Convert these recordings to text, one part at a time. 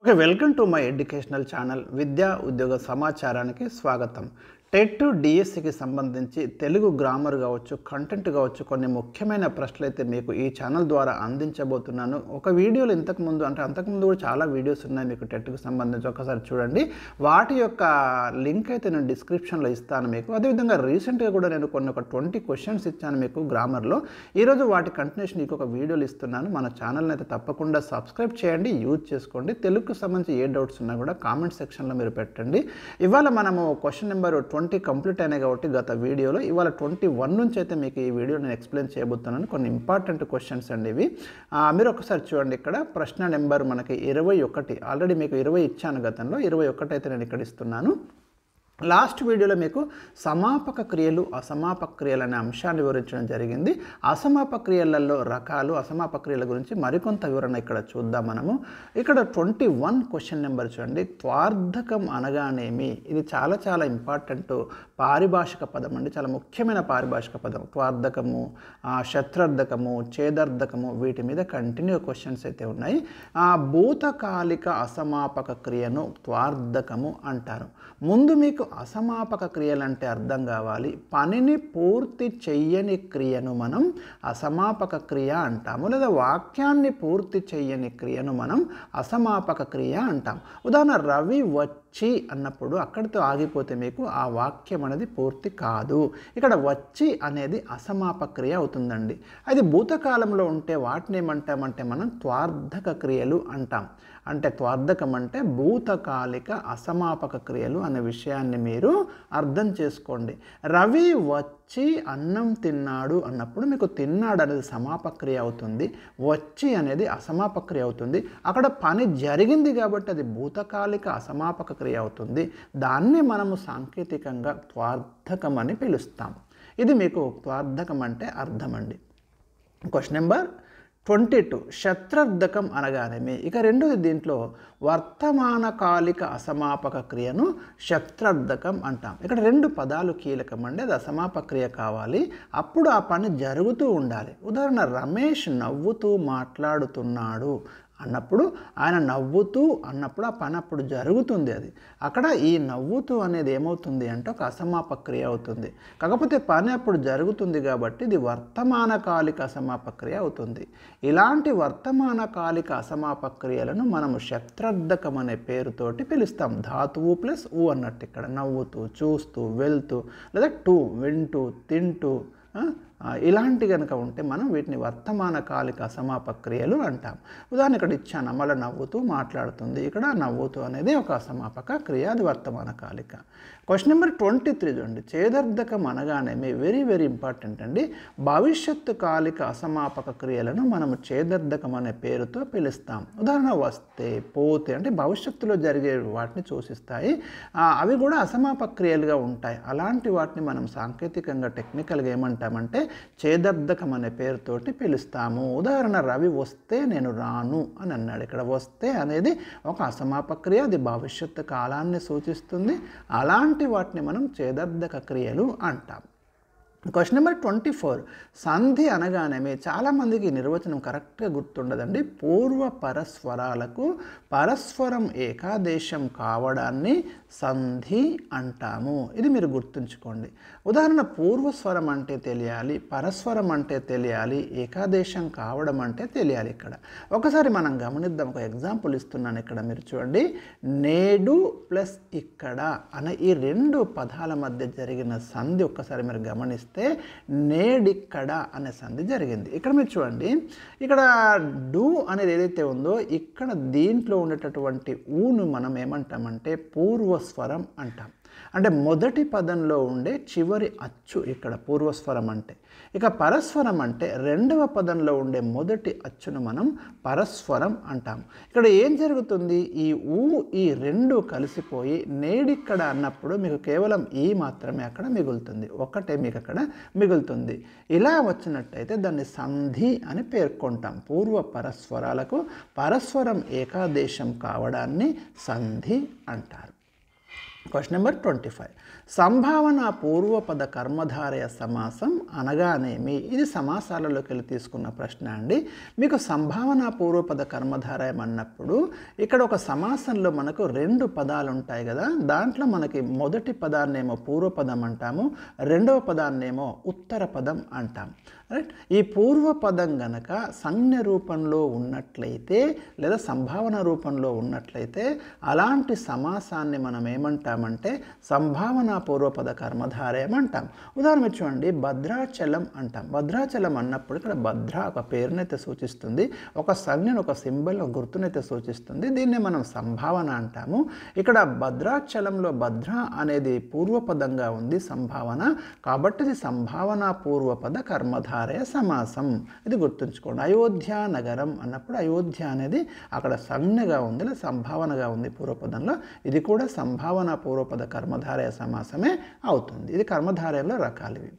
Okay, welcome to my educational channel విద్యా ఉద్యోగ సమాచారానికి స్వాగతం. టెట్ డిఎస్సికి సంబంధించి తెలుగు గ్రామర్ కావచ్చు, కంటెంట్ కావచ్చు, కొన్ని ముఖ్యమైన ప్రశ్నలు అయితే మీకు ఈ ఛానల్ ద్వారా అందించబోతున్నాను. ఒక వీడియోలో అంతకుముందు కూడా చాలా వీడియోస్ ఉన్నాయి మీకు టెట్కి సంబంధించి, ఒకసారి చూడండి. వాటి యొక్క లింక్ అయితే నేను డిస్క్రిప్షన్లో ఇస్తాను మీకు. అదేవిధంగా రీసెంట్గా కూడా నేను ఒక 20 క్వశ్చన్స్ ఇచ్చాను మీకు గ్రామర్లో. ఈరోజు వాటి కంటిన్యూషన్ ఇంకొక వీడియోలు ఇస్తున్నాను. మన ఛానల్ని అయితే తప్పకుండా సబ్స్క్రైబ్ చేయండి, యూజ్ చేసుకోండి. తెలుగుకు సంబంధించి ఏ డౌట్స్ ఉన్నా కూడా కామెంట్ సెక్షన్లో మీరు పెట్టండి. ఇవాళ మనము క్వశ్చన్ నెంబర్ 20 కంప్లీట్ అయినాయి కాబట్టి గత వీడియోలో, ఇవాళ 21 నుంచి అయితే మీకు ఈ వీడియో నేను ఎక్స్ప్లెయిన్ చేయబోతున్నాను. కొన్ని ఇంపార్టెంట్ క్వశ్చన్స్ అండి ఇవి. మీరు ఒకసారి చూడండి. ఇక్కడ ప్రశ్న నెంబర్ మనకి 21. ఆల్రెడీ మీకు 20 ఇచ్చాను గతంలో, 21 అయితే నేను ఇక్కడ ఇస్తున్నాను. లాస్ట్ వీడియోలో మీకు సమాపక క్రియలు, అసమాపక క్రియలు అనే అంశాన్ని వివరించడం జరిగింది. అసమాపక క్రియలలో రకాలు, అసమాపక క్రియల గురించి మరికొంత వివరణ ఇక్కడ చూద్దాం మనము. ఇక్కడ 21 క్వశ్చన్ నెంబర్ చూడండి. త్వార్థకం అనగానేమి? ఇది చాలా చాలా ఇంపార్టెంట్ పారిభాషిక పదం అండి, చాలా ముఖ్యమైన పారిభాషిక పదం. త్వార్థకము, శత్రార్థకము, ఛేదార్థకము, వీటి మీద కంటిన్యూ క్వశ్చన్స్ అయితే ఉన్నాయి. భూతకాలిక అసమాపక క్రియను త్వార్థకము అంటారు. ముందు మీకు అసమాపక క్రియలంటే అర్థం కావాలి. పనిని పూర్తి చెయ్యని క్రియను మనం అసమాపక క్రియ అంటాము, లేదా వాక్యాన్ని పూర్తి చెయ్యని క్రియను మనం అసమాపక క్రియ అంటాం. ఉదాహరణ, రవి వచ్చి అన్నప్పుడు అక్కడితో ఆగిపోతే మీకు ఆ వాక్యం అనేది పూర్తి కాదు. ఇక్కడ వచ్చి అనేది అసమాపక క్రియ అవుతుందండి. అది భూతకాలంలో ఉంటే వాటిని ఏమంటామంటే మనం త్వార్థక క్రియలు అంటాం. అంటే త్వార్థకం అంటే భూతకాలిక అసమాపక క్రియలు అనే విషయాన్ని మీరు అర్థం చేసుకోండి. రవి వచ్చి అన్నం తిన్నాడు అన్నప్పుడు మీకు తిన్నాడు అనేది సమాపక క్రియ అవుతుంది, వచ్చి అనేది అసమాపక క్రియ అవుతుంది. అక్కడ పని జరిగింది కాబట్టి అది భూతకాలిక అసమాపక క్రియ అవుతుంది. దాన్ని మనము సాంకేతికంగా త్వార్థకం అని పిలుస్తాం. ఇది మీకు త్వార్థకం అంటే అర్థమండి. Question number 22. శత్రార్థకం అనగానేమి? ఇక రెండోది, దీంట్లో వర్తమానకాలిక అసమాపక క్రియను శత్రార్థకం అంటాం. ఇక్కడ 2 పదాలు కీలకం అండి. అది అసమాపక క్రియ కావాలి, అప్పుడు ఆ పని జరుగుతూ ఉండాలి. ఉదాహరణ, రమేష్ నవ్వుతూ మాట్లాడుతున్నాడు అన్నప్పుడు, ఆయన నవ్వుతూ అన్నప్పుడు ఆ పని అప్పుడు జరుగుతుంది. అది అక్కడ ఈ నవ్వుతూ అనేది ఏమవుతుంది అంటే ఒక అసమాపక క్రియ అవుతుంది. కాకపోతే పని అప్పుడు జరుగుతుంది కాబట్టి ఇది వర్తమానకాలిక అసమాపక క్రియ అవుతుంది. ఇలాంటి వర్తమానకాలిక అసమాపక క్రియలను మనము శత్రార్థకం అనే పేరుతోటి పిలుస్తాం. ధాతువు ప్లస్ ఊ అన్నట్టు. ఇక్కడ నవ్వుతూ, చూస్తూ, వెళ్తూ, లేదా టూ, వింటూ, తింటూ, ఇలాంటి కనుక ఉంటే మనం వీటిని వర్తమానకాలిక అసమాపక క్రియలు అంటాం. ఉదాహరణ ఇక్కడ ఇచ్చాను, అమల నవ్వుతూ మాట్లాడుతుంది. ఇక్కడ నవ్వుతూ అనేది ఒక అసమాపక క్రియ, అది వర్తమానకాలిక. క్వశ్చన్ నెంబర్ 23 చూడండి. ఛేదార్థకం అనగానేమి? వెరీ వెరీ ఇంపార్టెంట్ అండి. భవిష్యత్తు కాలిక అసమాపక క్రియలను మనము ఛేదార్థకం అనే పేరుతో పిలుస్తాం. ఉదాహరణ, వస్తే, పోతే అంటే భవిష్యత్తులో జరిగే వాటిని సూచిస్తాయి. అవి కూడా అసమాపక క్రియలుగా ఉంటాయి. అలాంటి వాటిని మనం సాంకేతికంగా టెక్నికల్గా ఏమంటామంటే ఛేదార్థకం అనే పేరుతోటి పిలుస్తాము. ఉదాహరణ, రవి వస్తే నేను రాను అని అన్నాడు. ఇక్కడ వస్తే అనేది ఒక అసమాపక క్రియ, అది భవిష్యత్తు కాలాన్ని సూచిస్తుంది. అలాంటి వాటిని మనం ఛేదార్థక క్రియలు అంటాం. Question number 24. సంధి అనగానేమి? చాలామందికి నిర్వచనం కరెక్ట్గా గుర్తుండదండి. పూర్వ పరస్వరాలకు పరస్వరం ఏకాదేశం కావడాన్ని సంధి అంటాము. ఇది మీరు గుర్తుంచుకోండి. ఉదాహరణ, పూర్వస్వరం అంటే తెలియాలి, పరస్వరం అంటే తెలియాలి, ఏకాదేశం కావడం అంటే తెలియాలి. ఇక్కడ ఒకసారి మనం గమనిద్దాం. ఒక ఎగ్జాంపుల్ ఇస్తున్నాను. ఇక్కడ మీరు చూడండి. నేడు ప్లస్ ఇక్కడ అనే ఈ 2 పదాల మధ్య జరిగిన సంధి ఒక్కసారి మీరు గమనిస్తే నేడిక్కడ అనే సంధి జరిగింది. ఇక్కడ మీరు చూడండి. ఇక్కడ డు అనేది ఏదైతే ఉందో ఇక్కడ దీంట్లో ఉండేటటువంటి ఊను మనం ఏమంటామంటే పూర్వస్వరం అంటాం. అంటే మొదటి పదంలో ఉండే చివరి అచ్చు ఇక్కడ పూర్వస్వరం అంటే. ఇక పరస్వరం అంటే రెండవ పదంలో ఉండే మొదటి అచ్చును మనం పరస్వరం అంటాం. ఇక్కడ ఏం జరుగుతుంది? ఈ ఊ, ఈ 2 కలిసిపోయి నేడిక్కడ అన్నప్పుడు మీకు కేవలం ఈ మాత్రమే అక్కడ మిగులుతుంది, ఒకటే మీకు అక్కడ మిగులుతుంది. ఇలా వచ్చినట్టయితే దాన్ని సంధి అని పేర్కొంటాం. పూర్వ పరస్వరాలకు పరస్వరం ఏకాదేశం కావడాన్ని సంధి అంటారు. Question number 25. సంభావన పూర్వపద కర్మధారయ సమాసం అనగానేమి? ఇది సమాసాలలోకి వెళ్ళి తీసుకున్న ప్రశ్న అండి. మీకు సంభావన పూర్వపద కర్మధారయం అన్నప్పుడు ఇక్కడ ఒక సమాసంలో మనకు 2 పదాలు ఉంటాయి కదా. దాంట్లో మనకి మొదటి పదాన్నేమో పూర్వపదం అంటాము, రెండవ పదాన్నేమో ఉత్తర పదం అంటాం. రైట్. ఈ పూర్వపదం గనక సంజ్ఞ రూపంలో ఉన్నట్లయితే లేదా సంభావన రూపంలో ఉన్నట్లయితే అలాంటి సమాసాన్ని మనం ఏమంటామంటే సంభావన పూర్వపద కర్మధారయం అంటాం. ఉదాహరణ చూడండి, భద్రాచలం అంటాం. భద్రాచలం అన్నప్పుడు ఇక్కడ భద్ర ఒక పేరునైతే సూచిస్తుంది, ఒక సంజ్ఞను ఒక సింబల్ ఒక గుర్తునైతే సూచిస్తుంది. దీన్నే మనం సంభావన అంటాము. ఇక్కడ భద్రాచలంలో భద్ర అనేది పూర్వపదంగా ఉంది సంభావన, కాబట్టి ఇది సంభావన పూర్వపద కర్మధారయ సమాసం. ఇది గుర్తుంచుకోండి. అయోధ్య నగరం అన్నప్పుడు అయోధ్య అనేది అక్కడ సంజ్ఞగా ఉంది లేదా సంభావనగా ఉంది పూర్వపదంలో. ఇది కూడా సంభావన పూర్వపద కర్మధారయ సమాసమే అవుతుంది. ఇది కర్మధారయంలో రకాలు ఇవి.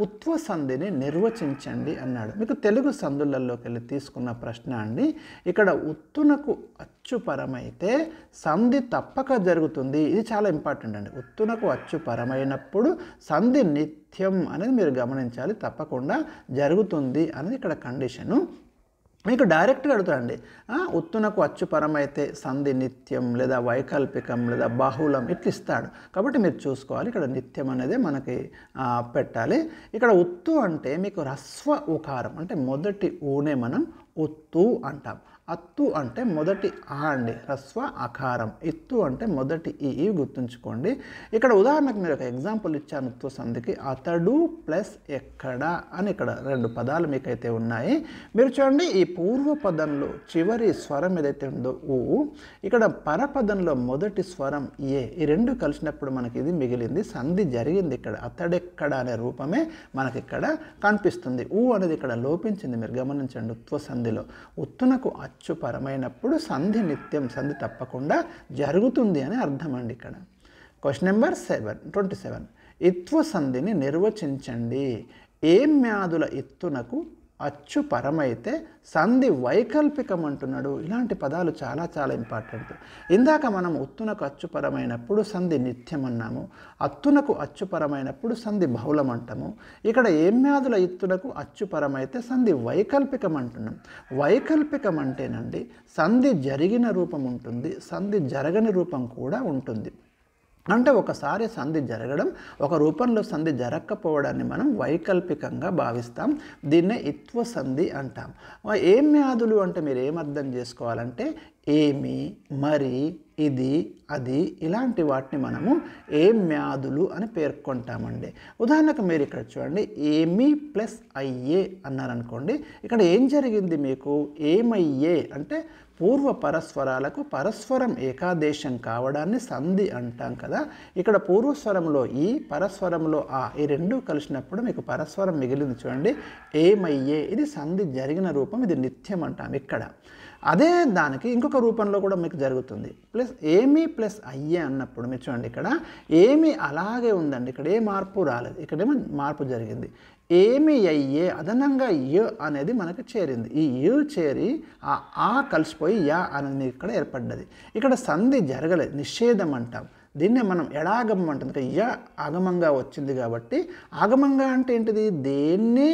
ఉత్వ సంధిని నిర్వచించండి అన్నాడు. మీకు తెలుగు సందులలోకి వెళ్ళి తీసుకున్న ప్రశ్న అండి. ఇక్కడ ఉత్తునకు అచ్చుపరమైతే సంధి తప్పక జరుగుతుంది. ఇది చాలా ఇంపార్టెంట్ అండి. ఉత్తునకు అచ్చుపరమైనప్పుడు సంధి నిత్యం అనేది మీరు గమనించాలి, తప్పకుండా జరుగుతుంది అనేది ఇక్కడ కండిషను. మీకు డైరెక్ట్గా అడుగుతారండి, ఉత్తునకు అచ్చుపరమైతే సంధి నిత్యం లేదా వైకల్పికం లేదా బాహుళం ఇట్లా ఇస్తాడు. కాబట్టి మీరు చూసుకోవాలి, ఇక్కడ నిత్యం అనేది మనకి పెట్టాలి. ఇక్కడ ఉత్తు అంటే మీకు హ్రస్వ ఉకారం అంటే మొదటి ఊనే మనం ఉత్తు అంటాం. అత్తు అంటే మొదటి ఆ అండి, హ్రస్వ అకారం. ఇత్తు అంటే మొదటి ఈ గుర్తుంచుకోండి. ఇక్కడ ఉదాహరణకు మీరు ఒక ఎగ్జాంపుల్ ఇచ్చాను ఉత్తు సంధికి. అతడు ప్లస్ ఎక్కడ అని ఇక్కడ 2 పదాలు మీకైతే ఉన్నాయి. మీరు చూడండి, ఈ పూర్వ పదంలో చివరి స్వరం ఏదైతే ఉందో ఊ, ఇక్కడ పరపదంలో మొదటి స్వరం ఏ, ఈ 2 కలిసినప్పుడు మనకి ఇది మిగిలింది, సంధి జరిగింది. ఇక్కడ అతడెక్కడ అనే రూపమే మనకి ఇక్కడ కనిపిస్తుంది. ఊ అనేది ఇక్కడ లోపించింది, మీరు గమనించండి. ఉత్వ సంధిలో ఉత్తునకు అచ్చుపరమైనప్పుడు సంధి నిత్యం, సంధి తప్పకుండా జరుగుతుంది అని అర్థం అండి ఇక్కడ. Question number 27. ఇత్వ సంధిని నిర్వచించండి. ఏం మ్యాదుల ఇత్తునకు అచ్చు పరమైతే సంధి వైకల్పికం అంటున్నాడు. ఇలాంటి పదాలు చాలా చాలా ఇంపార్టెంట్. ఇందాక మనం ఉత్తునకు అచ్చుపరమైనప్పుడు సంధి నిత్యం అన్నాము, అత్తునకు అచ్చుపరమైనప్పుడు సంధి బహుళం అంటాము. ఇక్కడ ఏమ్యాదుల ఇత్తునకు అచ్చుపరమైతే సంధి వైకల్పికం అంటున్నాం. వైకల్పికం అంటేనండి సంధి జరిగిన రూపం ఉంటుంది, సంధి జరగని రూపం కూడా ఉంటుంది. అంటే ఒకసారి సంధి జరగడం, ఒక రూపంలో సంధి జరగకపోవడాన్ని మనం వైకల్పికంగా భావిస్తాం. దీన్నే ఇత్వ సంధి అంటాం. ఏం వ్యాధులు అంటే మీరు ఏమర్థం చేసుకోవాలంటే ఏమి, మరి, ఇది, అది ఇలాంటి వాటిని మనము ఏం వ్యాధులు అని పేర్కొంటామండి. ఉదాహరణకు మీరు ఇక్కడ చూడండి, ఏమి ప్లస్ అయ్యే అన్నారనుకోండి. ఇక్కడ ఏం జరిగింది మీకు? ఏమయ్యే అంటే పూర్వ పరస్వరాలకు పరస్వరం ఏకాదేశం కావడాన్ని సంధి అంటాం కదా. ఇక్కడ పూర్వస్వరంలో ఈ, పరస్వరంలో ఆ, ఈ 2 కలిసినప్పుడు మీకు పరస్వరం మిగిలింది చూడండి, ఏమయ్యే. ఇది సంధి జరిగిన రూపం, ఇది నిత్యం అంటాం ఇక్కడ. అదే దానికి ఇంకొక రూపంలో కూడా మీకు జరుగుతుంది. ప్లస్ ఏమి ప్లస్ అయ్యే అన్నప్పుడు మీరు చూడండి, ఇక్కడ ఏమి అలాగే ఉందండి, ఇక్కడ ఏ మార్పు రాలేదు, ఇక్కడేమో మార్పు జరిగింది. ఏమి అయ్యే అదనంగా య అనేది మనకు చేరింది. ఈ యు చేరి ఆ కలిసిపోయి యా అనేది ఇక్కడ ఏర్పడ్డది. ఇక్కడ సంధి జరగలేదు, నిషేధం అంటాం. దీన్నే మనం ఎడాగమం అంటుంది. య ఆగమంగా వచ్చింది కాబట్టి, ఆగమంగా అంటే ఏంటిది? దేన్ని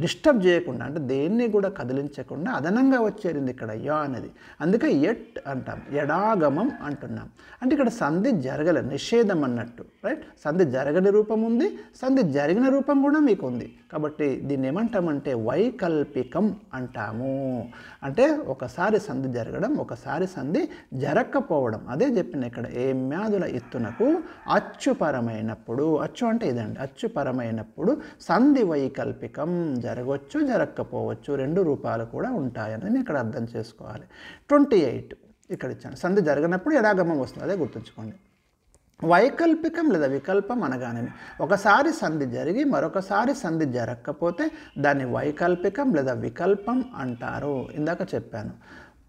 డిస్టర్బ్ చేయకుండా, అంటే దేన్ని కూడా కదిలించకుండా అదనంగా వచ్చేరింది ఇక్కడ యా అనేది. అందుకే ఎట్ అంటాం, ఎడాగమం అంటున్నాం. అంటే ఇక్కడ సంధి జరగలేదు, నిషేధం అన్నట్టు. రైట్. సంధి జరగని రూపం ఉంది, సంధి జరిగిన రూపం కూడా మీకు ఉంది. కాబట్టి దీన్ని ఏమంటామంటే వైకల్పికం అంటాము. అంటే ఒకసారి సంధి జరగడం, ఒకసారి సంధి జరగకపోవడం. అదే చెప్పిన ఇక్కడ ఏమ్యాదుల ఇత్తునకు అచ్చుపరమైనప్పుడు, అచ్చు అంటే ఇదండి, అచ్చుపరమైనప్పుడు సంధి వైకల్పికం జరగవచ్చు, జరగకపోవచ్చు, 2 రూపాలు కూడా ఉంటాయని ఇక్కడ అర్థం చేసుకోవాలి. 28 ఇక్కడ ఇచ్చాను. సంధి జరగనప్పుడు ఎడాగమం వస్తుంది, అదే గుర్తుంచుకోండి. వైకల్పికం లేదా వికల్పం అనగానే ఒకసారి సంధి జరిగి మరొకసారి సంధి జరగకపోతే దాన్ని వైకల్పికం లేదా వికల్పం అంటారు. ఇందాక చెప్పాను.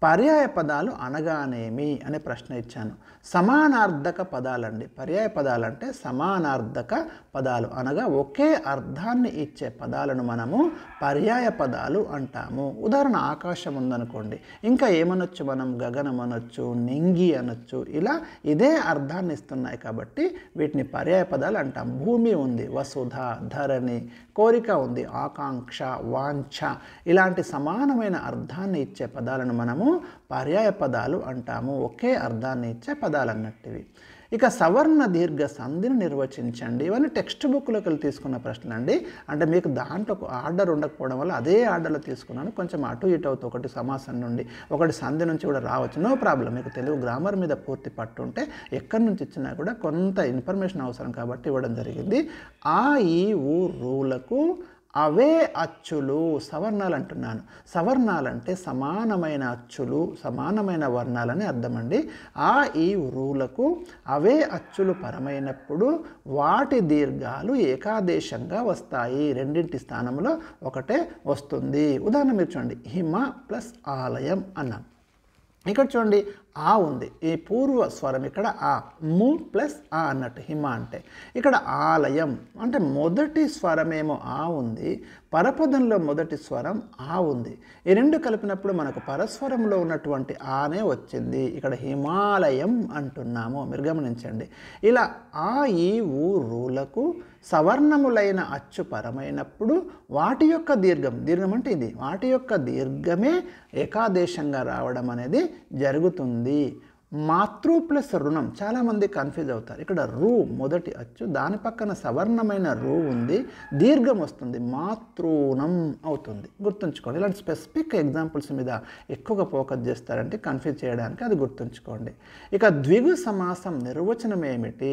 పర్యాయ పదాలు అనగానేమి అనే ప్రశ్న ఇచ్చాను. సమానార్థక పదాలండి. పర్యాయ పదాలు అంటే సమానార్థక పదాలు అనగా ఒకే అర్థాన్ని ఇచ్చే పదాలను మనము పర్యాయ పదాలు అంటాము. ఉదాహరణ ఆకాశం ఉందనుకోండి, ఇంకా ఏమనొచ్చు మనం? గగనం అనొచ్చు, నింగి అనొచ్చు. ఇలా ఇదే అర్థాన్ని ఇస్తున్నాయి కాబట్టి వీటిని పర్యాయ పదాలు అంటాం. భూమి ఉంది, వసుధ, ధరణి. కోరిక ఉంది, ఆకాంక్ష, వాంఛ. ఇలాంటి సమానమైన అర్థాన్ని ఇచ్చే పదాలను మనము పర్యాయ పదాలు అంటాము. ఒకే అర్థాన్ని ఇచ్చే పదాలు అన్నట్టువి. ఇక సవర్ణ దీర్ఘ సంధిని నిర్వచించండి. ఇవన్నీ టెక్స్ట్ బుక్లోకి వెళ్ళి తీసుకున్న ప్రశ్నలు అండి. అంటే మీకు దాంట్లో ఆర్డర్ ఉండకపోవడం వల్ల అదే ఆర్డర్లో తీసుకున్నాను. కొంచెం అటు ఇటు అవుతుంది. ఒకటి సమాసం నుండి, ఒకటి సంధి నుంచి కూడా రావచ్చు. No problem. మీకు తెలుగు గ్రామర్ మీద పూర్తి పట్టు ఉంటే ఎక్కడి నుంచి ఇచ్చినా కూడా కొంత ఇన్ఫర్మేషన్ అవసరం కాబట్టి ఇవ్వడం జరిగింది. ఆ ఈ ఊ రూలకు అవే అచ్చులు. సవర్ణాలు అంటున్నాను. సవర్ణాలంటే సమానమైన అచ్చులు, సమానమైన వర్ణాలని అర్థమండి. ఆ ఈ రూలకు అవే అచ్చులు పరమైనప్పుడు వాటి దీర్ఘాలు ఏకాదేశంగా వస్తాయి. రెండింటి స్థానంలో ఒకటే వస్తుంది. ఉదాహరణ మీరు చూడండి, హిమ ప్లస్ ఆలయం అన్నాం. ఇక్కడ చూడండి, ఆ ఉంది. ఈ పూర్వ స్వరం ఇక్కడ ఆ, ము ప్లస్ ఆ అన్నట్టు హిమ అంటే. ఇక్కడ ఆలయం అంటే మొదటి స్వరమేమో ఆ ఉంది, పరపదంలో మొదటి స్వరం ఆ ఉంది. ఈ రెండు కలిపినప్పుడు మనకు పరస్వరంలో ఉన్నటువంటి ఆనే వచ్చింది. ఇక్కడ హిమాలయం అంటున్నాము. మీరు గమనించండి. ఇలా ఆ ఈ ఊ రూలకు సవర్ణములైన అచ్చు పరమైనప్పుడు వాటి యొక్క దీర్ఘం అంటే ఇది, వాటి యొక్క దీర్ఘమే ఏకాదేశంగా రావడం అనేది జరుగుతుంది. మాతృ ప్లస్ రుణం, చాలామంది కన్ఫ్యూజ్ అవుతారు. ఇక్కడ రూ మొదటి అచ్చు, దాని పక్కన సవర్ణమైన రూ ఉంది, దీర్ఘం వస్తుంది, మాతృణం అవుతుంది. గుర్తుంచుకోండి. ఇలాంటి స్పెసిఫిక్ ఎగ్జాంపుల్స్ మీద ఎక్కువగా ఫోకస్ చేస్తారంటే కన్ఫ్యూజ్ చేయడానికి, అది గుర్తుంచుకోండి. ఇక ద్విగు సమాసం నిర్వచనం ఏమిటి?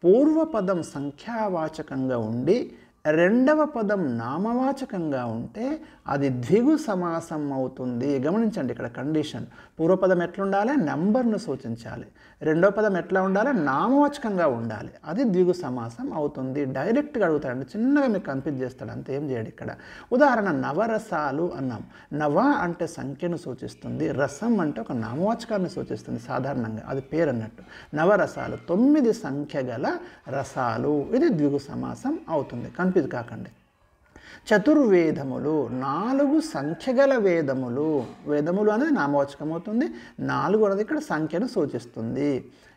పూర్వపదం సంఖ్యావాచకంగా ఉండి రెండవ పదం నామవాచకంగా ఉంటే అది ద్విగు సమాసం అవుతుంది. గమనించండి ఇక్కడ కండిషన్. పూర్వపదం ఎట్లుండాలి? నెంబర్ను సూచించాలి. రెండవ పదం ఎట్లా ఉండాలి? నామవాచకంగా ఉండాలి. అది ద్విగు సమాసం అవుతుంది. డైరెక్ట్గా అడుగుతాడండి, చిన్నగా మీకు కన్ఫ్యూజ్ చేస్తాడు, అంతేం చేయడు ఇక్కడ. ఉదాహరణ నవరసాలు అన్నాం. నవ అంటే సంఖ్యను సూచిస్తుంది, రసం అంటే ఒక నామవాచకాన్ని సూచిస్తుంది సాధారణంగా, అది పేరు అన్నట్టు. నవరసాలు 9 సంఖ్య గల రసాలు, ఇది ద్విగు సమాసం అవుతుంది. కన్ఫ్యూజ్ కాకండి. చతుర్వేదములు 4 సంఖ్యగల వేదములు. వేదములు అనేది నామవాచకం అవుతుంది, 4 అనేది ఇక్కడ సంఖ్యను సూచిస్తుంది.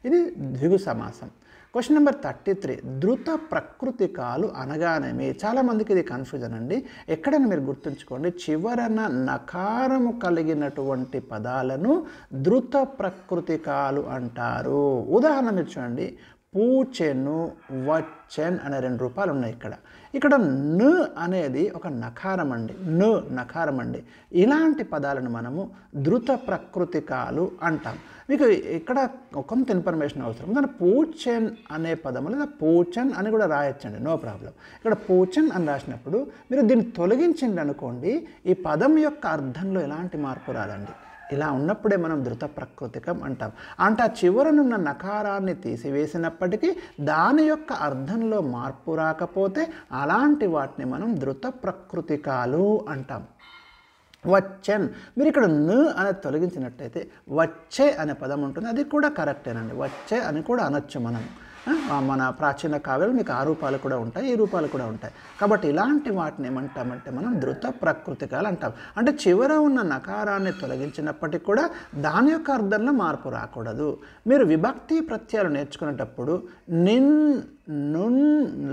ఇది ద్విగు సమాసం. క్వశ్చన్ నెంబర్ 33, ధృత ప్రకృతికాలు అనగానేమి? చాలామందికి ఇది కన్ఫ్యూజన్ అండి. ఎక్కడైనా మీరు గుర్తుంచుకోండి, చివరన నకారము కలిగినటువంటి పదాలను ధృత ప్రకృతికాలు అంటారు. ఉదాహరణ మీరు చూడండి, పూచెను, వచ్చెన్ అనే 2 రూపాలు ఉన్నాయి ఇక్కడ. ఇక్కడ ను అనేది ఒక నకారం అండి, ను నకారం అండి. ఇలాంటి పదాలను మనము ధృత ప్రకృతికాలు అంటాం. మీకు ఇక్కడ కొంత ఇన్ఫర్మేషన్ అవసరం. దాని పూచెన్ అనే పదము లేదా పూచన్ అని కూడా రాయొచ్చండి, నో ప్రాబ్లం. ఇక్కడ పూచన్ అని రాసినప్పుడు మీరు దీన్ని తొలగించండి అనుకోండి, ఈ పదం యొక్క అర్థంలో ఎలాంటి మార్పు రాదండి. ఇలా ఉన్నప్పుడే మనం ధృత ప్రకృతికం అంటాం. అంటే ఆ చివరనున్న నకారాన్ని తీసివేసినప్పటికీ దాని యొక్క అర్థంలో మార్పు రాకపోతే అలాంటి వాటిని మనం ధృత ప్రకృతికాలు అంటాం. వచ్చెన్, మీరు ఇక్కడ ను అనేది తొలగించినట్టయితే వచ్చే అనే పదం ఉంటుంది, అది కూడా కరెక్టేనండి. వచ్చే అని కూడా అనొచ్చు మనం. మన ప్రాచీన కావ్యాలు మీకు ఆ రూపాలు కూడా ఉంటాయి, ఈ రూపాలు కూడా ఉంటాయి. కాబట్టి ఇలాంటి వాటిని ఏమంటామంటే మనం ధృత ప్రకృతికాలు అంటాం. అంటే చివర ఉన్న నకారాన్ని తొలగించినప్పటికీ కూడా దాని యొక్క అర్థంలో మార్పు రాకూడదు. మీరు విభక్తి ప్రత్యయాలు నేర్చుకునేటప్పుడు నిన్, నున్,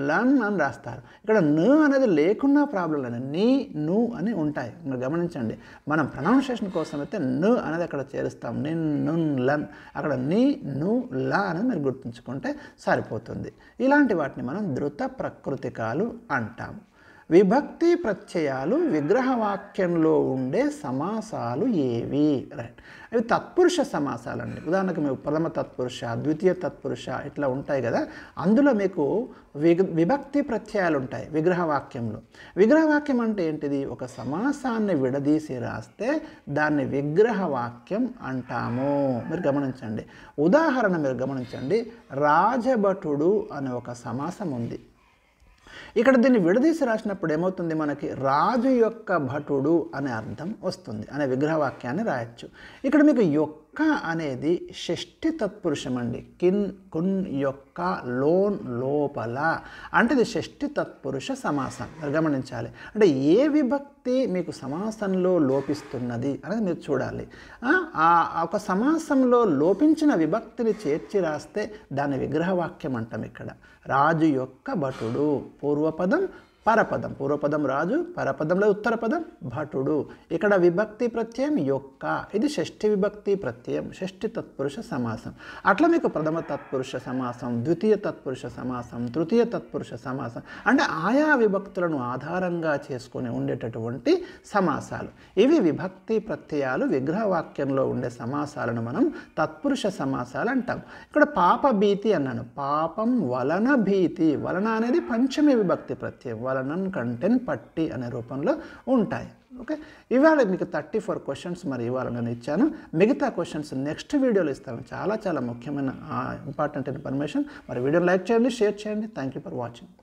లన్ అని రాస్తారు. ఇక్కడ ను అనేది లేకున్నా ప్రాబ్లం లేదు, నీ, ను అని ఉంటాయి. మీరు గమనించండి, మనం ప్రొనౌన్సియేషన్ కోసం అయితే ను అనేది అక్కడ చేరుస్తాం. నిన్, నున్, లన్. అక్కడ నీ, ను, లా అనేది మీరు గుర్తుంచుకుంటే సరిపోతుంది. ఇలాంటి వాటిని మనం ధృత ప్రకృతికాలు అంటాం. విభక్తి ప్రత్యయాలు విగ్రహవాక్యంలో ఉండే సమాసాలు ఏవి? రైట్, అవి తత్పురుష సమాసాలండి. ఉదాహరణకు మీకు ప్రథమ తత్పురుష, ద్వితీయ తత్పురుష ఇట్లా ఉంటాయి కదా, అందులో మీకు విభక్తి ప్రత్యయాలు ఉంటాయి విగ్రహవాక్యంలో. విగ్రహవాక్యం అంటే ఏంటిది? ఒక సమాసాన్ని విడదీసి రాస్తే దాన్ని విగ్రహవాక్యం అంటాము. మీరు గమనించండి. ఉదాహరణ మీరు గమనించండి, రాజభటుడు అనే ఒక సమాసం ఉంది. ఇక్కడ దీన్ని విడదీసి రాసినప్పుడు ఏమవుతుంది, మనకి రాజు యొక్క భటుడు అనే అర్థం వస్తుంది, అనే విగ్రహవాక్యాన్ని రాయొచ్చు. ఇక్కడ మీకు యొక్క అనేది షష్ఠి తత్పురుషం అండి. కిన్, కున్, యొక్క, లోన్, లోపల అంటే ఇది షష్ఠి తత్పురుష సమాసం. గమనించాలి. అంటే ఏ విభక్తి మీకు సమాసంలో లోపిస్తున్నది అనేది మీరు చూడాలి. ఒక సమాసంలో లోపించిన విభక్తిని చేర్చి రాస్తే దాని విగ్రహవాక్యం అంటాం. ఇక్కడ రాజు యొక్క భటుడు, పూర్వపదం పరపదం, పూర్వపదం రాజు, పరపదంలో ఉత్తర పదం భటుడు. ఇక్కడ విభక్తి ప్రత్యయం యొక్క, ఇది షష్ఠి విభక్తి ప్రత్యయం, షష్ఠి తత్పురుష సమాసం. అట్లా మీకు ప్రథమ తత్పురుష సమాసం, ద్వితీయ తత్పురుష సమాసం, తృతీయ తత్పురుష సమాసం అంటే ఆయా విభక్తులను ఆధారంగా చేసుకొని ఉండేటటువంటి సమాసాలు. ఇవి విభక్తి ప్రత్యయాలు విగ్రహవాక్యంలో ఉండే సమాసాలను మనం తత్పురుష సమాసాలు అంటాం. ఇక్కడ పాప భీతి అన్నాను, పాపం వలన భీతి, వలన అనేది పంచమి విభక్తి ప్రత్యయం, వలనన్ కంటెన్ పట్టి అనే రూపంలో ఉంటాయి. ఓకే, ఇవాళ మీకు 34 క్వశ్చన్స్ మరి ఇవాళ నేను ఇచ్చాను. మిగతా క్వశ్చన్స్ నెక్స్ట్ వీడియోలో ఇస్తాను. చాలా చాలా ముఖ్యమైన ఇంపార్టెంట్ ఇన్ఫర్మేషన్. మరి వీడియోని లైక్ చేయండి, షేర్ చేయండి. Thank you for watching.